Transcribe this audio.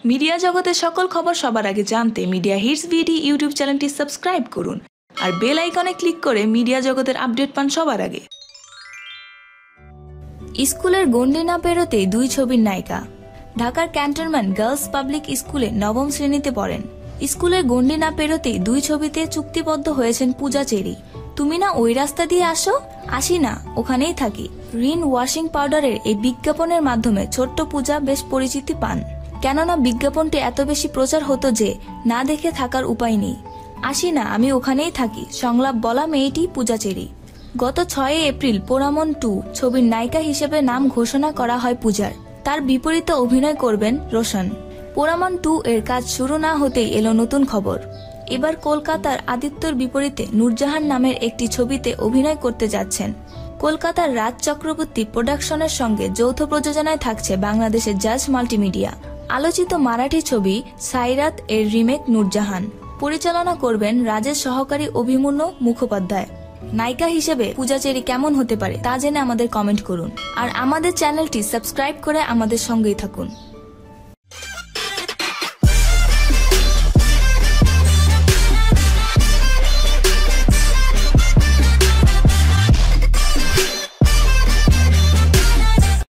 Media জগতের সকল খবর সবার আগে জানতে মিডিয়া হিটস বিডি ইউটিউব চ্যানেলটি সাবস্ক্রাইব করুন আর বেল আইকনে ক্লিক করে মিডিয়া জগতের আপডেট পান সবার আগে। স্কুলের গণ্ডি না পেরোতেই দুই ছবির নায়িকা। ঢাকার ক্যান্টনমেন্ট গার্লস পাবলিক স্কুলে নবম শ্রেণীতে পড়েন। স্কুলের গণ্ডি না পেরোতেই দুই ছবিতে চুক্তিবদ্ধ হয়েছেন পূজা চেরি। তুমি না ওই রাস্তা দিয়ে আসো? আসি না, ওখানেই থাকি। রিন ওয়াশিং পাউডারের এই বিজ্ঞাপনের মাধ্যমে ছোট্ট পূজা বেশ পরিচিতি পান, কেননা বিজ্ঞাপনটি এত বেশি প্রচার হতো যে না দেখে থাকার উপায় নেই। আসি না, আমি ওখানেই থাকি সংলাপ বলা মেয়েটি পূজা চেরি। গত 6 এপ্রিল পোড়ামন 2 ছবির নায়িকা হিসেবে নাম ঘোষণা করা হয় পূজার। তার বিপরীতে অভিনয় করবেন রোশন। পোড়ামন 2 এর কাজ শুরু না হতেই এলো নতুন খবর। এবার কলকাতার আদিত্যর বিপরীতে নূরজাহান নামের একটি ছবিতে অভিনয় করতে যাচ্ছেন। কলকাতার রাজ চক্রবর্তী প্রোডাকশনের সঙ্গে যৌথ প্রযোজনায় থাকছে বাংলাদেশের জাজ মাল্টিমিডিয়া। আলোচিত মারাঠি ছবি সাইরাত এর রিমেক নূরজাহান। পরিচালনা করবেন রাজের সহকারী অভিমন্যু মুখোপাধ্যায়। নায়িকা হিসেবে পূজা চেরি কেমন হতে পারে তা জেনে আমাদের কমেন্ট করুন আর আমাদের চ্যানেলটি সাবস্ক্রাইব করে আমাদের সঙ্গেই থাকুন।